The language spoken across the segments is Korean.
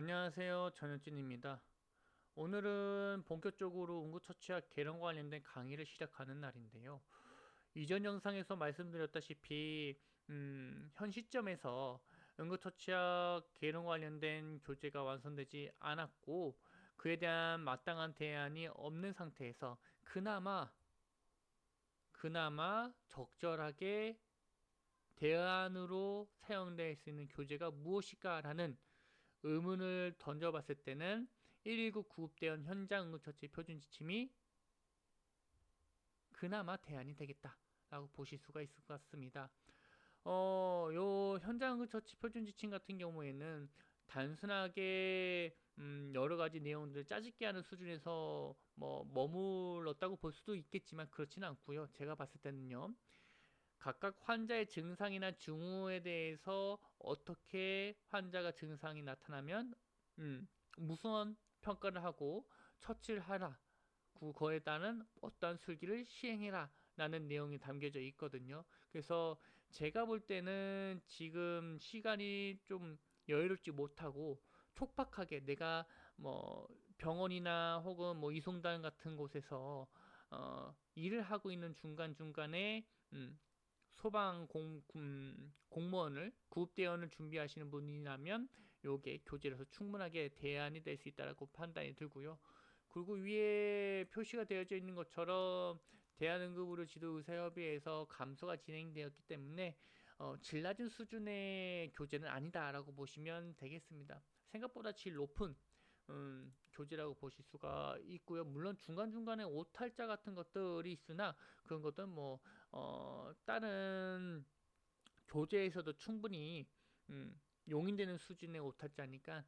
안녕하세요. 전현진입니다. 오늘은 본격적으로 응급처치와 개론 관련된 강의를 시작하는 날인데요. 이전 영상에서 말씀드렸다시피 현 시점에서 응급처치와 개론 관련된 교재가 완성되지 않았고 그에 대한 마땅한 대안이 없는 상태에서 그나마 적절하게 대안으로 사용될 수 있는 교재가 무엇일까라는 의문을 던져봤을 때는 119 구급대원 현장 응급처치 표준 지침이 그나마 대안이 되겠다라고 보실 수가 있을 것 같습니다. 요 현장 응급처치 표준 지침 같은 경우에는 단순하게 여러 가지 내용들을 짜집게 하는 수준에서 뭐 머물렀다고 볼 수도 있겠지만 그렇지는 않고요. 제가 봤을 때는요. 각각 환자의 증상이나 징후에 대해서 어떻게 환자가 증상이 나타나면 무슨 평가를 하고 처치를 하라. 그거에 따른 어떠한 술기를 시행해라. 라는 내용이 담겨져 있거든요. 그래서 제가 볼 때는 지금 시간이 좀 여유롭지 못하고 촉박하게 내가 뭐 병원이나 혹은 뭐 이송단 같은 곳에서 일을 하고 있는 중간중간에 공무원을 구급대원을 준비하시는 분이라면 요게 교재로서 충분하게 대안이 될 수 있다고 판단이 들고요. 그리고 위에 표시가 되어져 있는 것처럼 대한응급의료 지도의사협의회에서 감소가 진행되었기 때문에 질 낮은 수준의 교재는 아니다라고 보시면 되겠습니다. 생각보다 질 높은 교재라고 보실 수가 있고요. 물론 중간중간에 오탈자 같은 것들이 있으나 그런 것들은 뭐 다른 교재에서도 충분히 용인되는 수준의 오탈자니까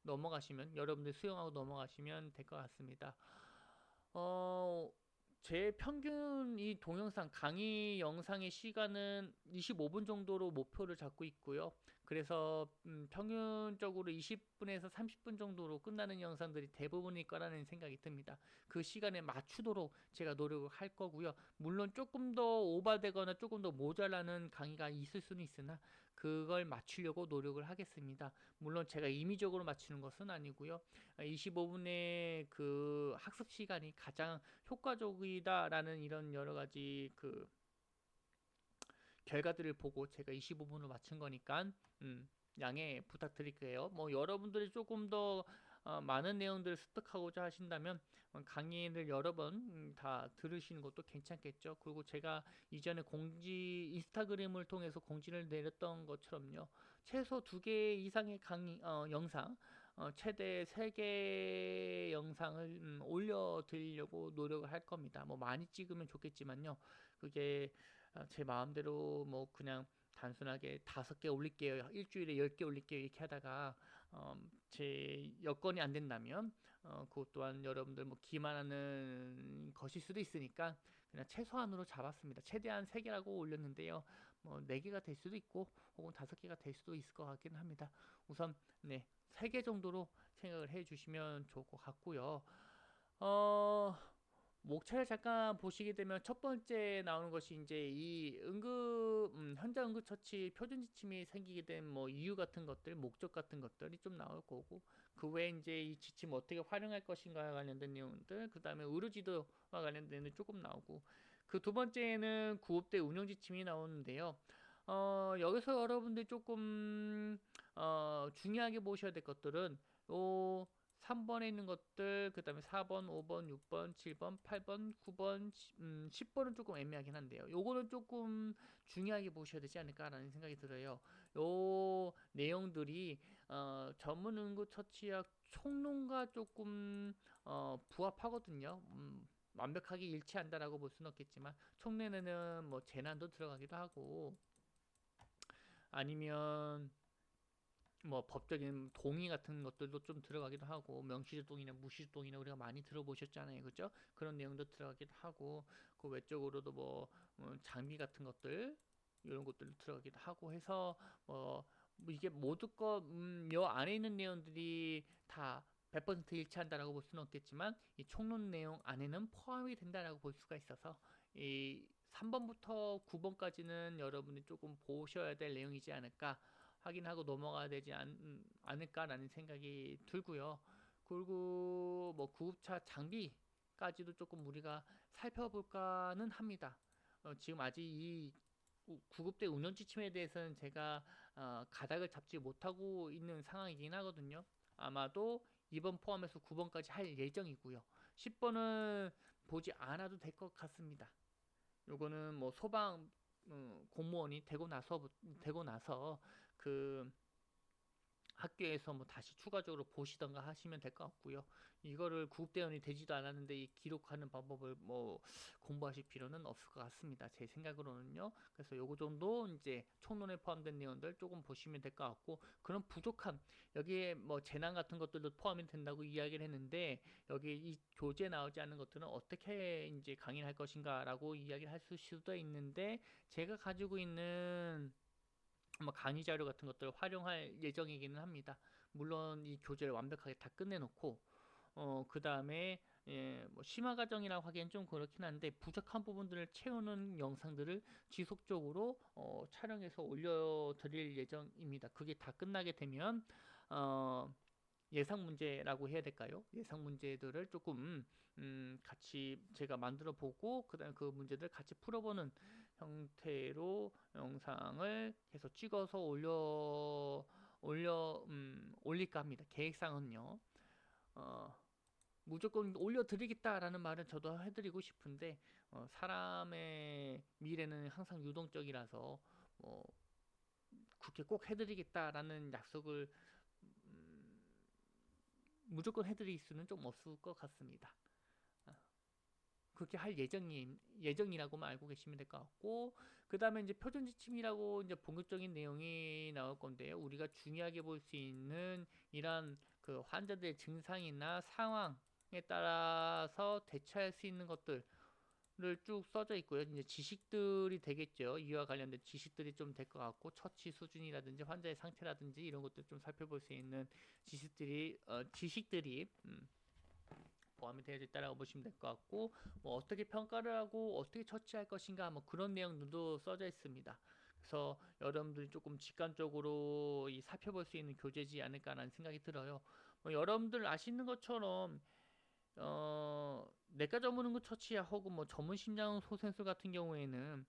넘어가시면 여러분들 수용하고 넘어가시면 될 것 같습니다. 어, 제 평균 이 동영상 강의 영상의 시간은 25분 정도로 목표를 잡고 있고요. 그래서 평균적으로 20분에서 30분 정도로 끝나는 영상들이 대부분일 거라는 생각이 듭니다. 그 시간에 맞추도록 제가 노력을 할 거고요. 물론 조금 더 오버되거나 조금 더 모자라는 강의가 있을 수는 있으나 그걸 맞추려고 노력을 하겠습니다. 물론 제가 임의적으로 맞추는 것은 아니고요. 25분의 그 학습 시간이 가장 효과적이다라는 이런 여러 가지 그 결과들을 보고 제가 25분으로 맞춘 거니까 양해 부탁드릴게요. 뭐 여러분들이 조금 더 많은 내용들을 습득하고자 하신다면 강의를 여러 번 다 들으시는 것도 괜찮겠죠. 그리고 제가 이전에 공지 인스타그램을 통해서 공지를 내렸던 것처럼요. 최소 2개 이상의 강의 영상 최대 3개 영상을 올려드리려고 노력을 할 겁니다. 뭐 많이 찍으면 좋겠지만요. 그게 제 마음대로 뭐 그냥 단순하게 5개 올릴게요. 일주일에 10개 올릴게요. 이렇게 하다가 제 여건이 안 된다면 그것 또한 여러분들 뭐 기만하는 것일 수도 있으니까 그냥 최소한으로 잡았습니다. 최대한 3개라고 올렸는데요. 뭐 4개가 될 수도 있고 혹은 5개가 될 수도 있을 것 같긴 합니다. 우선 네, 3개 정도로 생각을 해 주시면 좋을 것 같고요. 어, 목차를 잠깐 보시게 되면 첫 번째 나오는 것이 이제 이 현장 응급처치 표준 지침이 생기게 된 뭐 이유 같은 것들, 목적 같은 것들이 좀 나올 거고 그 외에 이제 이 지침 어떻게 활용할 것인가와 관련된 내용들, 그 다음에 의료지도와 관련된 내용이 조금 나오고 그 두 번째는 구급대 운영 지침이 나오는데요. 여기서 여러분들이 조금 중요하게 보셔야 될 것들은 요 3번에 있는 것들, 그 다음에 4번, 5번, 6번, 7번, 8번, 9번, 10번은 조금 애매하긴 한데요. 요거는 조금 중요하게 보셔야 되지 않을까라는 생각이 들어요. 요 내용들이 전문 응급처치약 총론과 조금 부합하거든요. 완벽하게 일치한다라고 볼 수는 없겠지만 총론에는 뭐 재난도 들어가기도 하고 아니면 뭐 법적인 동의 같은 것들도 좀 들어가기도 하고 명시조동이나 무시조동이나 우리가 많이 들어보셨잖아요, 그죠? 그런 내용도 들어가기도 하고 그 외적으로도 뭐 장비 같은 것들 이런 것들도 들어가기도 하고 해서 뭐 이게 모두 요 안에 있는 내용들이 다 100% 일치한다라고 볼 수는 없겠지만 이 총론 내용 안에는 포함이 된다라고 볼 수가 있어서 이 3번부터 9번까지는 여러분이 조금 보셔야 될 내용이지 않을까 확인하고 넘어가야 되지 않을까라는 생각이 들고요. 그리고 뭐 구급차 장비까지도 조금 우리가 살펴볼까는 합니다. 지금 아직 이 구급대 운영 지침에 대해서는 제가 가닥을 잡지 못하고 있는 상황이긴 하거든요. 아마도 2번 포함해서 9번까지 할 예정이고요. 10번은 보지 않아도 될 것 같습니다. 요거는 뭐 소방 공무원이 되고 나서 그 학교에서 뭐 다시 추가적으로 보시던가 하시면 될 것 같고요. 이거를 구급대원이 되지도 않았는데 이 기록하는 방법을 뭐 공부하실 필요는 없을 것 같습니다. 제 생각으로는요. 그래서 요거 정도 이제 총론에 포함된 내용들 조금 보시면 될 것 같고, 그런 부족함, 여기에 뭐 재난 같은 것들도 포함이 된다고 이야기를 했는데, 여기 이 교재 나오지 않는 것들은 어떻게 이제 강의를 할 것인가라고 이야기를 할 수도 있는데, 제가 가지고 있는 뭐 강의 자료 같은 것들을 활용할 예정이기는 합니다. 물론 이 교재를 완벽하게 다 끝내놓고 그 다음에 뭐 심화 과정이라고 하기엔 좀 그렇긴 한데 부족한 부분들을 채우는 영상들을 지속적으로 촬영해서 올려드릴 예정입니다. 그게 다 끝나게 되면 예상 문제라고 해야 될까요? 예상 문제들을 조금 같이 제가 만들어 보고 그다음에 그 문제들 같이 풀어보는 형태로 영상을 계속 찍어서 올릴까 합니다. 계획상은요. 어, 무조건 올려드리겠다라는 말은 저도 해드리고 싶은데 사람의 미래는 항상 유동적이라서 그렇게 꼭 해드리겠다라는 약속을 음, 무조건 해드릴 수는 좀 없을 것 같습니다. 그렇게 할 예정이라고만 알고 계시면 될 것 같고, 그 다음에 이제 표준 지침이라고 이제 본격적인 내용이 나올 건데요. 우리가 중요하게 볼 수 있는 이런 그 환자들의 증상이나 상황에 따라서 대처할 수 있는 것들을 쭉 써져 있고요. 이제 지식들이 되겠죠. 이와 관련된 지식들이 좀 될 것 같고, 처치 수준이라든지 환자의 상태라든지 이런 것들 좀 살펴볼 수 있는 지식들이 포함이 되어 있다라고 보시면 될 것 같고, 뭐 어떻게 평가를 하고 어떻게 처치할 것인가 뭐 그런 내용들도 써져 있습니다. 그래서 여러분들이 조금 직관적으로 살펴볼 수 있는 교재지 않을까라는 생각이 들어요. 뭐 여러분들 아시는 것처럼 내과 전문응급 처치야 혹은 뭐 전문 심장 소생술 같은 경우에는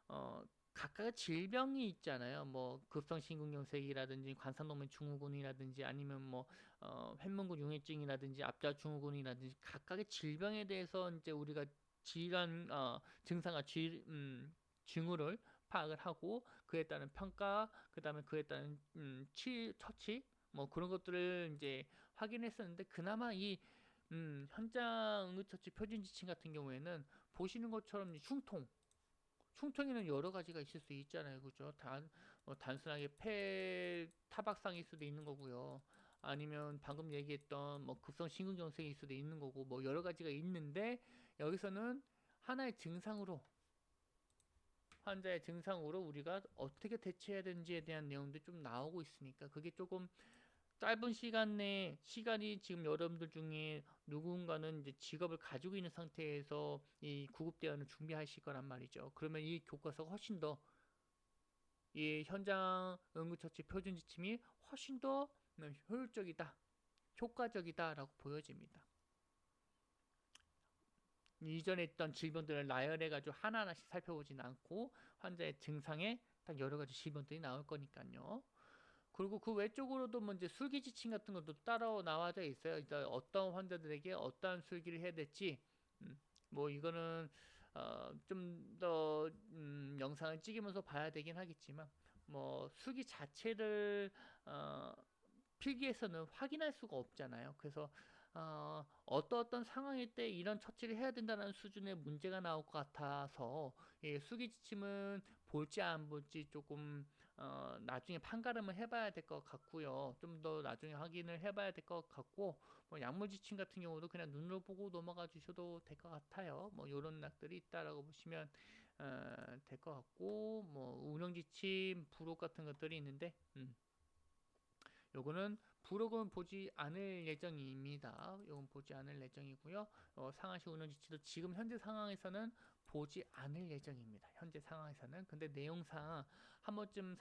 어, 각각의 질병이 있잖아요. 뭐 급성 심근경색이라든지 관상동맥 증후군이라든지 아니면 뭐 횡문근 융해증이라든지 앞좌 증후군이라든지 각각의 질병에 대해서 이제 우리가 질환 증상과 징후를 파악을 하고 그에 따른 평가, 그다음에 그에 따른 처치 뭐 그런 것들을 이제 확인했었는데 그나마 이 현장 응급처치 표준 지침 같은 경우에는 보시는 것처럼 흉통에는 여러 가지가 있을 수 있잖아요. 그죠? 단순하게 폐 타박상일 수도 있는 거고요. 아니면 방금 얘기했던 뭐 급성 심근경색일 수도 있는 거고 뭐 여러 가지가 있는데 여기서는 하나의 증상으로 환자의 증상으로 우리가 어떻게 대처해야 되는지에 대한 내용도 좀 나오고 있으니까 그게 조금 짧은 시간 내에 시간이 지금 여러분들 중에 누군가는 이제 직업을 가지고 있는 상태에서 이 구급대원을 준비하실 거란 말이죠. 그러면 이 교과서가 훨씬 더 이 현장 응급처치 표준 지침이 훨씬 더 효율적이다, 효과적이다라고 보여집니다. 이전에 있던 질병들을 나열해가지고 하나하나씩 살펴보진 않고 환자의 증상에 딱 여러 가지 질병들이 나올 거니까요. 그리고 그 외적으로도 뭐 이제 술기 지침 같은 것도 따로 나와져 있어요. 이제 어떤 환자들에게 어떠한 술기를 해야 될지, 뭐 이거는 좀 더 영상을 찍으면서 봐야 되긴 하겠지만, 뭐 술기 자체를 어, 필기에서는 확인할 수가 없잖아요. 그래서 어떤 상황일 때 이런 처치를 해야 된다는 수준의 문제가 나올 것 같아서 수기 지침은 볼지 안 볼지 조금 나중에 판가름을 해봐야 될 것 같고요. 좀 더 나중에 확인을 해봐야 될 것 같고 뭐 약물 지침 같은 경우도 그냥 눈으로 보고 넘어가 주셔도 될 것 같아요. 뭐 이런 낙들이 있다라고 보시면 될 것 같고 뭐 운영 지침, 부록 같은 것들이 있는데 요거는 부록은 보지 않을 예정입니다. 요건 보지 않을 예정이고요. 상하시 운영 지침도 지금 현재 상황에서는 보지 않을 예정입니다. 현재 상황에서는. 근데 내용상 한 번쯤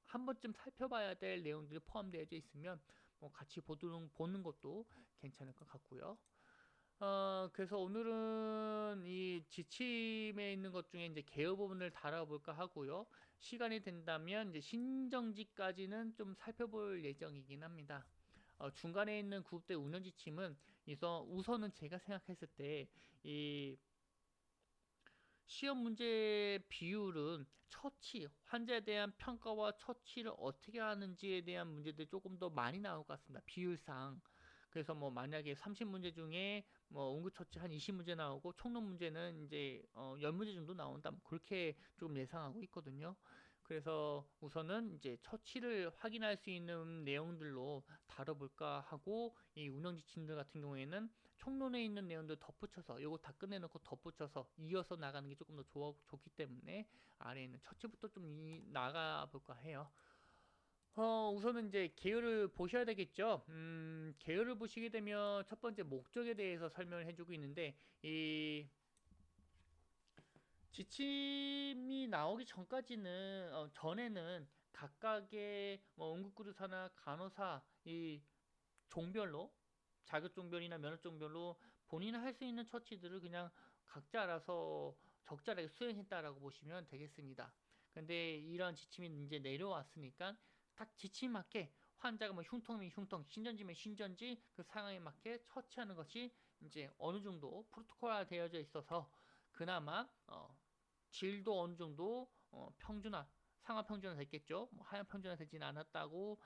한 번쯤 살펴봐야 될 내용들이 포함되어 있으면 뭐 같이 보는 것도 괜찮을 것 같고요. 그래서 오늘은 이 지침에 있는 것 중에 이제 개요 부분을 다뤄볼까 하고요. 시간이 된다면 이제 신정지까지는 좀 살펴볼 예정이긴 합니다. 중간에 있는 구급대 운영 지침은 우선은 제가 생각했을 때 이 시험 문제 비율은 환자에 대한 평가와 처치를 어떻게 하는지에 대한 문제들이 조금 더 많이 나올 것 같습니다. 비율상. 그래서 뭐 만약에 30문제 중에 뭐 응급처치 한 20문제 나오고 총론 문제는 이제 10문제 정도 나온다. 뭐 그렇게 좀 예상하고 있거든요. 그래서 우선은 이제 처치를 확인할 수 있는 내용들로 다뤄볼까 하고, 이 운영 지침들 같은 경우에는 총론에 있는 내용들 덧붙여서 요거 다 끝내놓고 덧붙여서 이어서 나가는 게 조금 더 좋기 때문에 아래에 있는 처치부터 좀 나가 볼까 해요. 우선은 이제 개요를 보셔야 되겠죠. 개요를 보시게 되면 첫 번째 목적에 대해서 설명을 해주고 있는데, 이 지침이 나오기 전까지는 전에는 각각의 뭐 응급구조사나 간호사 이 종별로, 자격종별이나 면허종별로 본인이 할 수 있는 처치들을 그냥 각자 알아서 적절하게 수행했다라고 보시면 되겠습니다. 근데 이런 지침이 이제 내려왔으니까 딱 지침 맞게 환자가 뭐 흉통이면 흉통, 신전지면 신전지 그 상황에 맞게 처치하는 것이 이제 어느 정도 프로토콜화 되어져 있어서 그나마 질도 어느 정도 상하 평준화 됐겠죠. 뭐 하향 평준화 되지는 않았다고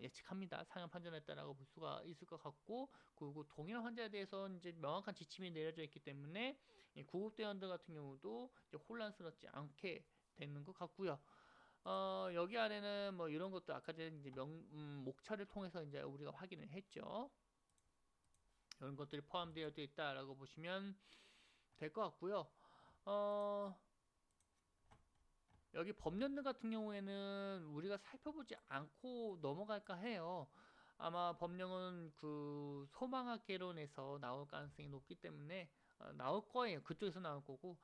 예측합니다. 상향 평준화했다라고 볼 수가 있을 것 같고, 그리고 동일 환자에 대해서 이제 명확한 지침이 내려져 있기 때문에 구급대원들 같은 경우도 이제 혼란스럽지 않게 되는 것 같고요. 여기 안에는 뭐 이런 것도 아까 전에 이제 목차를 통해서 이제 우리가 확인을 했죠. 이런 것들이 포함되어 있다라고 보시면 될 것 같고요. 여기 법령들 같은 경우에는 우리가 살펴보지 않고 넘어갈까 해요. 아마 법령은 그 소망학개론에서 나올 가능성이 높기 때문에 나올 거예요. 그쪽에서 나올 거고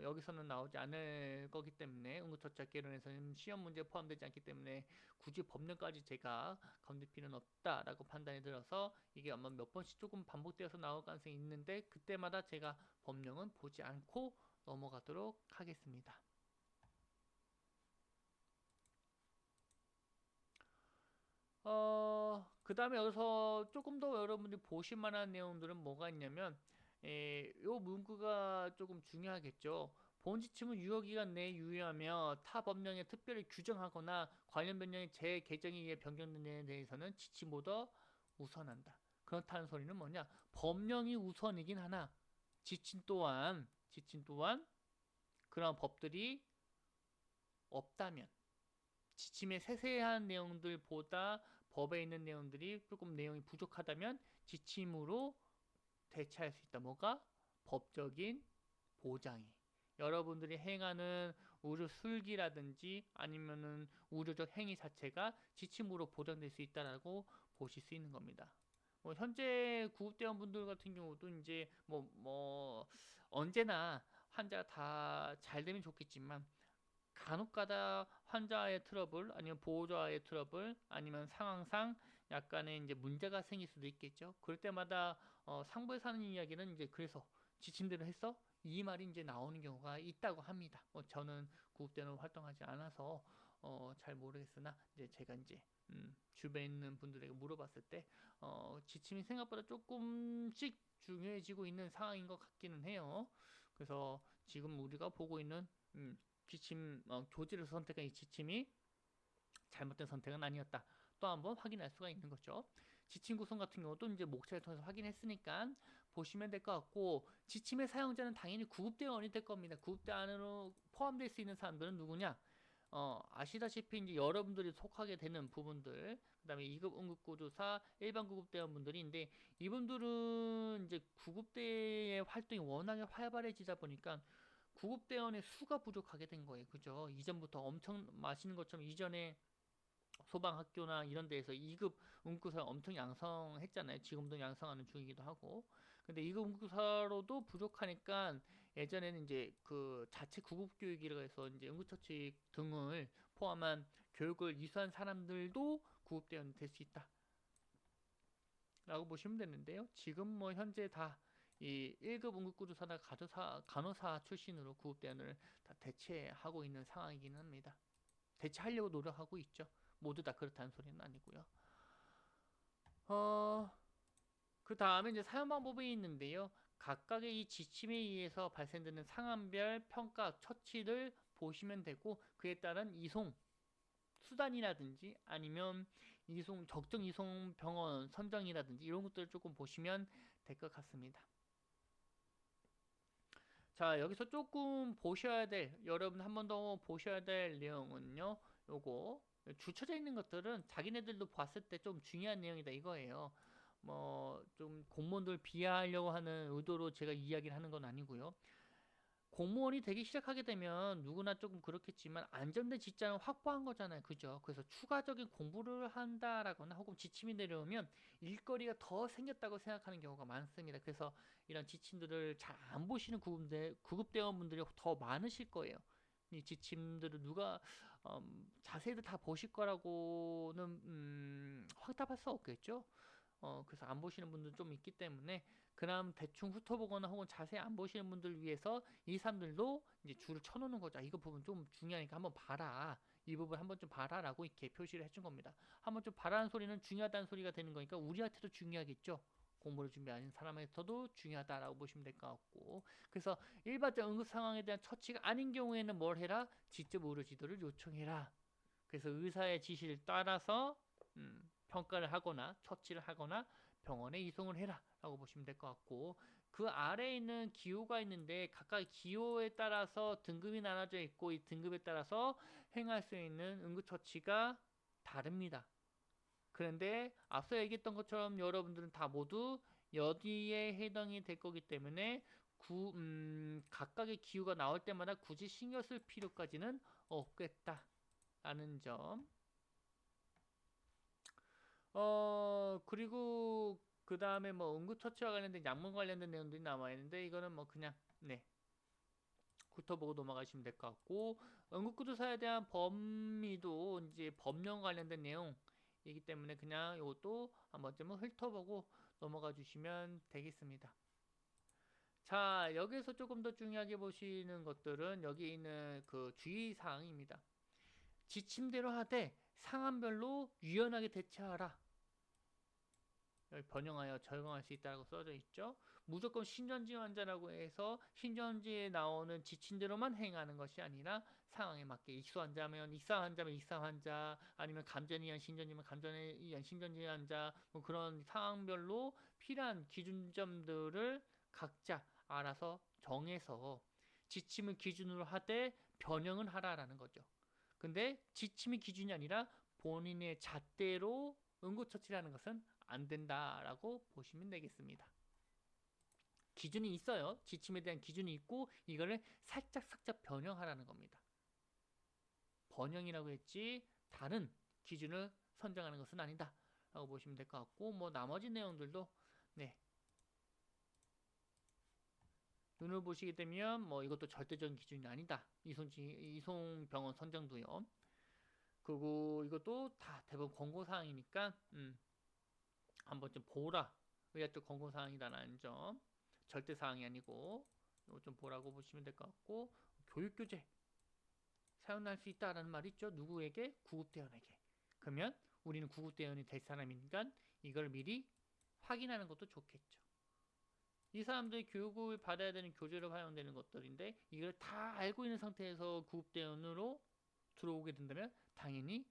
여기서는 나오지 않을 거기 때문에, 응급처치학개론에서는 시험 문제에 포함되지 않기 때문에 굳이 법령까지 제가 건들 필요는 없다라고 판단이 들어서 이게 아마 몇 번씩 조금 반복되어서 나올 가능성이 있는데, 그때마다 제가 법령은 보지 않고 넘어가도록 하겠습니다. 그 다음에 여기서 조금 더 여러분들이 보실 만한 내용들은 뭐가 있냐면, 요 문구가 조금 중요하겠죠. 본 지침은 유효기간 내에 유효하며 타 법령에 특별히 규정하거나 관련 법령의 재개정에 의해 변경된 내용에 대해서는 지침보다 우선한다. 그렇다는 소리는 뭐냐? 법령이 우선이긴 하나 지침 또한 그런 법들이 없다면, 지침의 세세한 내용들보다 법에 있는 내용들이 조금 내용이 부족하다면 지침으로 대체할 수 있다. 뭐가? 법적인 보장이. 여러분들이 행하는 의료 술기라든지 아니면은 의료적 행위 자체가 지침으로 보장될 수 있다라고 보실 수 있는 겁니다. 뭐 현재 구급대원분들 같은 경우도 이제 언제나 환자가 다 잘 되면 좋겠지만, 간혹가다 환자의 트러블 아니면 보호자의 트러블 아니면 상황상 약간의 이제 문제가 생길 수도 있겠죠. 그럴 때마다 상부에서 하는 이야기는 이제 그래서 지침대로 했어? 이 말이 이제 나오는 경우가 있다고 합니다. 저는 구급대는 활동하지 않아서 잘 모르겠으나 이제 제가 이제 주변에 있는 분들에게 물어봤을 때 지침이 생각보다 조금씩 중요해지고 있는 상황인 것 같기는 해요. 그래서 지금 우리가 보고 있는 지침, 교지를 선택한 이 지침이 잘못된 선택은 아니었다. 또 한번 확인할 수가 있는 거죠. 지침 구성 같은 경우도 이제 목차를 통해서 확인했으니까 보시면 될 것 같고, 지침의 사용자는 당연히 구급대원이 될 겁니다. 구급대 안으로 포함될 수 있는 사람들은 누구냐? 아시다시피 이제 여러분들이 속하게 되는 부분들, 그다음에 2급 응급구조사, 일반 구급대원분들인데, 이분들은 이제 구급대의 활동이 워낙에 활발해지다 보니까 구급대원의 수가 부족하게 된 거예요. 그죠? 이전부터 엄청 마시는 것처럼 이전에 소방학교나 이런 데에서 2급 응급구사 엄청 양성했잖아요. 지금도 양성하는 중이기도 하고. 근데 2급 응급구사로도 부족하니까 예전에는 이제 그 자체 구급 교육이라고 해서 이제 응급처치 등을 포함한 교육을 이수한 사람들도 구급대원이 될 수 있다라고 보시면 되는데요. 지금 뭐 현재 다 이 1급 응급구조사나 간호사 출신으로 구급대원을 다 대체하고 있는 상황이긴 합니다. 대체하려고 노력하고 있죠. 모두 다 그렇다는 소리는 아니고요. 어, 그 다음에 이제 사용 방법이 있는데요. 각각의 이 지침에 의해서 발생되는 상황별 평가 처치를 보시면 되고, 그에 따른 이송 수단이라든지 아니면 적정 이송 병원 선정이라든지 이런 것들을 조금 보시면 될 것 같습니다. 자, 여기서 조금 보셔야 될, 여러분 한 번 더 보셔야 될 내용은요. 요거 주쳐져 있는 것들은 자기네들도 봤을 때 좀 중요한 내용이다 이거예요. 뭐 좀 공무원들 비하하려고 하는 의도로 제가 이야기를 하는 건 아니고요. 공무원이 되기 시작하게 되면 누구나 조금 그렇겠지만 안정된 직장을 확보한 거잖아요. 그죠? 그래서 추가적인 공부를 한다라거나 혹은 지침이 내려오면 일거리가 더 생겼다고 생각하는 경우가 많습니다. 그래서 이런 지침들을 잘 안 보시는 구급대원분들이 더 많으실 거예요. 이 지침들을 누가 자세히 다 보실 거라고는 확답할 수 없겠죠. 그래서 안 보시는 분들 좀 있기 때문에 그럼 대충 훑어보거나 혹은 자세히 안 보시는 분들 위해서 이 사람들도 이제 줄을 쳐놓는 거죠. 이거 부분 좀 중요하니까 한번 봐라. 이 부분 한번 좀 봐라라고 이렇게 표시를 해준 겁니다. 한번 좀 봐라는 소리는 중요하다는 소리가 되는 거니까 우리한테도 중요하겠죠. 공부를 준비하는 사람한테도 중요하다라고 보시면 될 것 같고, 그래서 일반적 응급 상황에 대한 처치가 아닌 경우에는 뭘 해라? 직접 의료 지도를 요청해라. 그래서 의사의 지시를 따라서 평가를 하거나 처치를 하거나 병원에 이송을 해라 라고 보시면 될 것 같고, 그 아래에 있는 기호가 있는데 각각 기호에 따라서 등급이 나눠져 있고 이 등급에 따라서 행할 수 있는 응급처치가 다릅니다. 그런데 앞서 얘기했던 것처럼 여러분들은 다 모두 여기에 해당이 될 거기 때문에 각각의 기호가 나올 때마다 굳이 신경 쓸 필요까지는 없겠다라는 점. 그리고 그 다음에 뭐 응급처치와 관련된 약물 관련된 내용들이 남아있는데 이거는 뭐 그냥 네 훑어보고 넘어가시면 될 것 같고, 응급구조사에 대한 범위도 이제 법령 관련된 내용이기 때문에 그냥 이것도 한 번쯤은 훑어보고 넘어가 주시면 되겠습니다. 자, 여기서 조금 더 중요하게 보시는 것들은 여기 있는 그 주의사항입니다. 지침대로 하되 상황별로 유연하게 대처하라. 여기 번영하여 적용할 수 있다고 써져 있죠. 무조건 신전지 환자라고 해서 신전지에 나오는 지침대로만 행하는 것이 아니라 상황에 맞게 익수 환자면 익사 환자면 익사 환자, 아니면 감전이한 신전이면 감전이한 신전지 환자, 뭐 그런 상황별로 필요한 기준점들을 각자 알아서 정해서 지침을 기준으로 하되 변형을 하라라는 거죠. 근데 지침이 기준이 아니라 본인의 잣대로 응급처치라는 것은 안 된다라고 보시면 되겠습니다. 기준이 있어요. 지침에 대한 기준이 있고 이거를 살짝 변형하라는 겁니다. 번영이라고 했지 다른 기준을 선정하는 것은 아니다 라고 보시면 될 것 같고, 뭐 나머지 내용들도 네 눈을 보시게 되면 뭐 이것도 절대적인 기준이 아니다. 이송병원 선정도요. 그리고 이것도 다 대부분 권고사항이니까 한 번쯤 보라. 의학적 권고사항이다라는 점. 절대사항이 아니고 이거 좀 보라고 보시면 될 것 같고, 교육교재 사용할 수 있다라는 말이 있죠. 누구에게? 구급대원에게. 그러면 우리는 구급대원이 될 사람이니까 이걸 미리 확인하는 것도 좋겠죠. 이 사람들이 교육을 받아야 되는 교재로 활용되는 것들인데 이걸 다 알고 있는 상태에서 구급대원으로 들어오게 된다면 당연히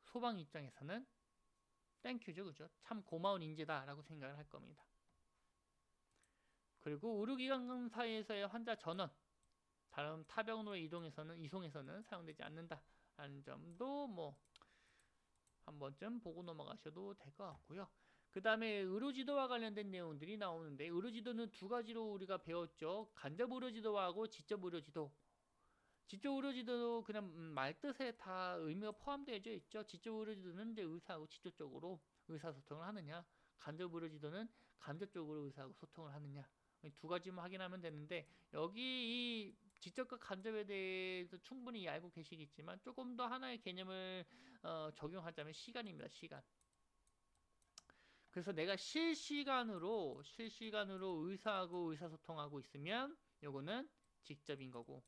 소방 입장에서는 땡큐죠. 그죠? 참 고마운 인재다라고 생각을 할 겁니다. 그리고 의료기관 사이에서의 환자 전원, 다른 타병으로 이송해서는 사용되지 않는다라는 점도 뭐 한 번쯤 보고 넘어가셔도 될 것 같고요. 그 다음에 의료지도와 관련된 내용들이 나오는데, 의료지도는 두 가지로 우리가 배웠죠. 간접 의료지도하고 지적 의료지도. 지적 의료지도도 그냥 말뜻에 다 의미가 포함되어 있죠. 지적 의료지도는 이제 의사하고 직접적으로 의사소통을 하느냐, 간접 의료지도는 간접적으로 의사하고 소통을 하느냐, 두 가지만 확인하면 되는데, 여기 이 직접과 간접에 대해서 충분히 알고 계시겠지만 조금 더 하나의 개념을 적용하자면 시간입니다. 시간. 그래서 내가 실시간으로 의사하고 의사소통하고 있으면 요거는 직접인 거고,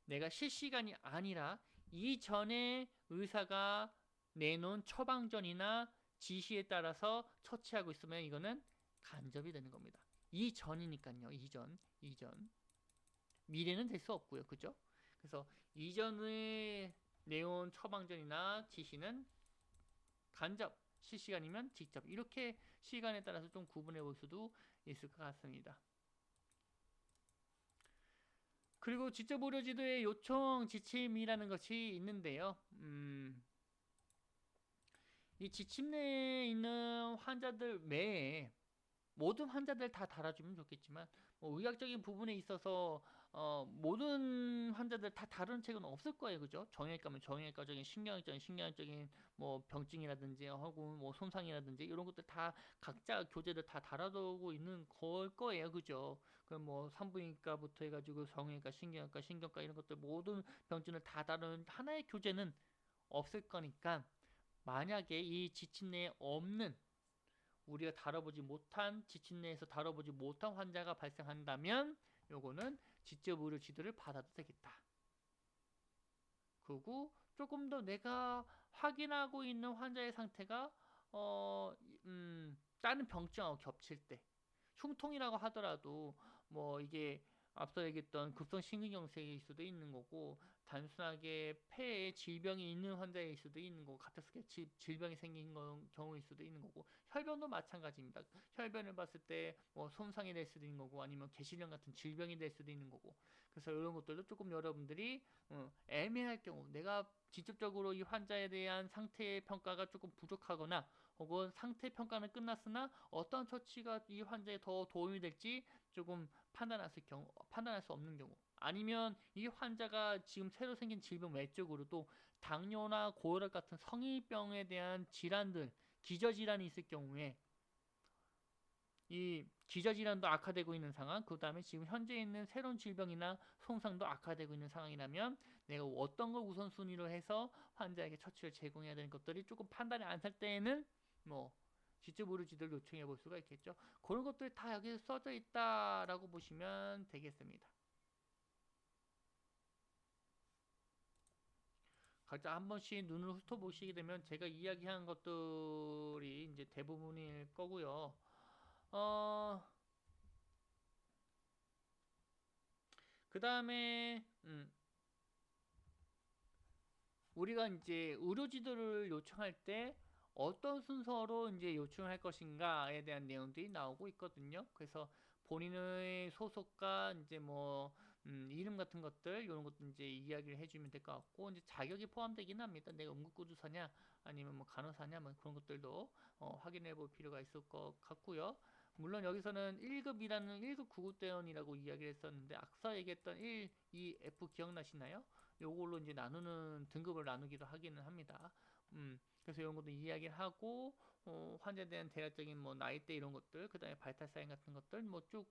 내가 실시간이 아니라 이전에 의사가 내놓은 처방전이나 지시에 따라서 처치하고 있으면 이거는 간접이 되는 겁니다. 이전이니까요. 이전. 미래는 될 수 없고요. 그죠? 그래서 이전에 내온 처방전이나 지시는 간접, 실시간이면 직접. 이렇게 시간에 따라서 좀 구분해 볼 수도 있을 것 같습니다. 그리고 직접 의료지도의 요청 지침이라는 것이 있는데요. 이 지침 내에 있는 환자들 외에 모든 환자들 다 달아주면 좋겠지만, 뭐 의학적인 부분에 있어서 모든 환자들 다 다루는 책은 없을 거예요. 그죠? 정형외과면 정형외과적인 신경학적인 뭐 병증이라든지 혹은 뭐 손상이라든지 이런 것들 다 각자 교재를 다 달아두고 있는 걸 거예요. 그죠? 그럼 뭐 산부인과부터 해가지고 정형외과, 신경학과, 신경과 이런 것들 모든 병증을 다 다루는 하나의 교재는 없을 거니까, 만약에 이 지침 내에 없는, 우리가 다뤄보지 못한, 지침 내에서 다뤄보지 못한 환자가 발생한다면 요거는 직접 의료 지도를 받아도 되겠다. 그리고 조금 더 내가 확인하고 있는 환자의 상태가 다른 병증하고 겹칠 때, 흉통이라고 하더라도 뭐 이게 앞서 얘기했던 급성심근경색일 수도 있는 거고, 단순하게 폐에 질병이 있는 환자일 수도 있는 거고, 갑작스럽게 질병이 생긴 경우일 수도 있는 거고, 혈변도 마찬가지입니다. 혈변을 봤을 때 뭐 손상이 될 수도 있는 거고, 아니면 개실령 같은 질병이 될 수도 있는 거고. 그래서 이런 것들도 조금 여러분들이 애매할 경우, 내가 직접적으로 이 환자에 대한 상태 평가가 조금 부족하거나, 혹은 상태 평가는 끝났으나 어떤 처치가 이 환자에 더 도움이 될지 조금 판단할 수 없는 경우, 아니면 이 환자가 지금 새로 생긴 질병 외적으로도 당뇨나 고혈압 같은 성인병에 대한 질환들, 기저질환이 있을 경우에 이 기저질환도 악화되고 있는 상황, 그 다음에 지금 현재 있는 새로운 질병이나 손상도 악화되고 있는 상황이라면 내가 어떤 걸 우선순위로 해서 환자에게 처치를 제공해야 되는 것들이 조금 판단이 안 살 때에는 뭐 직접 의료 지도를 요청해 볼 수가 있겠죠. 그런 것들이 다 여기에 써져 있다라고 보시면 되겠습니다. 각자 한 번씩 눈을 훑어보시게 되면 제가 이야기한 것들이 이제 대부분일 거고요. 어, 그 다음에 우리가 이제 의료 지도를 요청할 때 어떤 순서로 이제 요청할 것인가에 대한 내용들이 나오고 있거든요. 그래서 본인의 소속과 이제 뭐 이름 같은 것들, 이런 것도 이제 이야기를 해주면 될 것 같고, 이제 자격이 포함되긴 합니다. 내가 응급구조사냐 아니면 뭐 간호사냐 뭐 그런 것들도 확인해 볼 필요가 있을 것 같고요. 물론 여기서는 1급이라는 1급 구급대원이라고 이야기를 했었는데, 앞서 얘기했던 1, 2, F 기억나시나요? 요걸로 이제 나누는, 등급을 나누기도 하기는 합니다. 그래서 이런 것도 이야기를 하고, 환자에 대한 대략적인 뭐 나이대 이런 것들, 그 다음에 발달 사인 같은 것들 뭐 쭉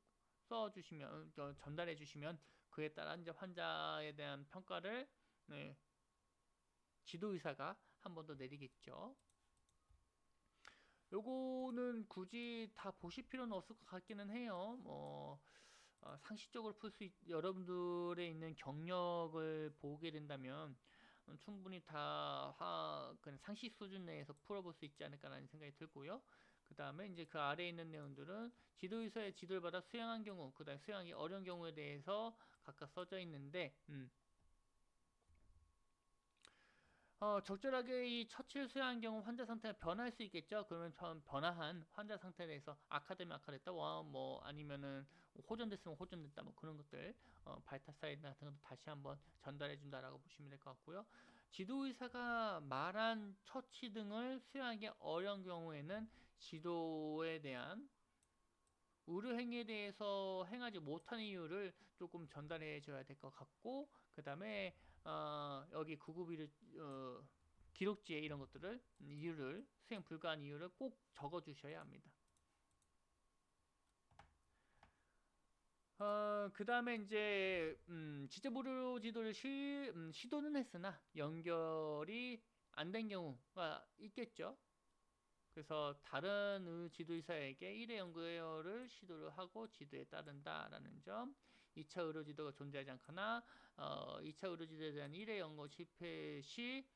써주시면, 전달해 주시면 그에 따라 이제 환자에 대한 평가를, 네, 지도의사가 한 번 더 내리겠죠. 요거는 굳이 다 보실 필요는 없을 것 같기는 해요. 상식적으로 여러분들의 있는 경력을 보게 된다면 충분히 그냥 상식 수준 내에서 풀어볼 수 있지 않을까라는 생각이 들고요. 그 다음에 이제 그 아래에 있는 내용들은 지도의사의 지도를 받아 수행한 경우, 그 다음에 수행하기 어려운 경우에 대해서 각각 써져 있는데, 적절하게 이 처치를 수행한 경우 환자 상태가 변할 수 있겠죠. 그러면 변화한 환자 상태에 대해서 악화되면 악화됐다, 뭐 아니면은 호전됐으면 호전됐다, 뭐 그런 것들 발타 사인 같은 것도 다시 한번 전달해 준다라고 보시면 될 것 같고요. 지도의사가 말한 처치 등을 수행하기 어려운 경우에는 지도에 대한 의료 행위에 대해서 행하지 못한 이유를 조금 전달해 줘야 될 것 같고, 그 다음에 여기 구급이를 기록지에 이런 것들을 이유를, 수행 불가한 이유를 꼭 적어 주셔야 합니다. 그 다음에 이제 지저분로 지도를 시도는 했으나 연결이 안 된 경우가 있겠죠. 그래서 다른 지도의사에게 1회 연결을 시도를 하고 지도에 따른다라는 점. 2차 의료 지도가 존재하지 않거나 2차 의료 지도에 대한 1회 연결 실패 시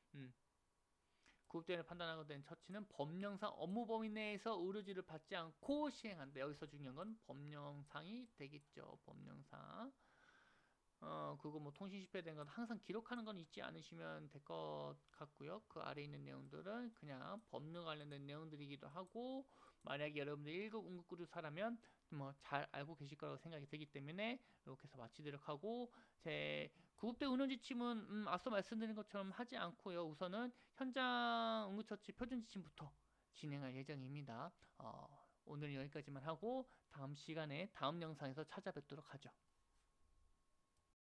구급대원을 판단하고 된 처치는 법령상 업무 범위 내에서 의료지를 받지 않고 시행한다. 여기서 중요한 건 법령상이 되겠죠. 법령상. 그거 뭐 통신 실패된 건 항상 기록하는 건 잊지 않으시면 될 것 같고요. 그 아래 있는 내용들은 그냥 법률 관련된 내용들이기도 하고, 만약에 여러분들이 1급 응급구조사라면 뭐 잘 알고 계실 거라고 생각이 되기 때문에 이렇게 해서 마치도록 하고, 제 구급대 운영 지침은 앞서 말씀드린 것처럼 하지 않고요. 우선은 현장 응급처치 표준 지침부터 진행할 예정입니다. 오늘은 여기까지만 하고 다음 시간에 다음 영상에서 찾아뵙도록 하죠.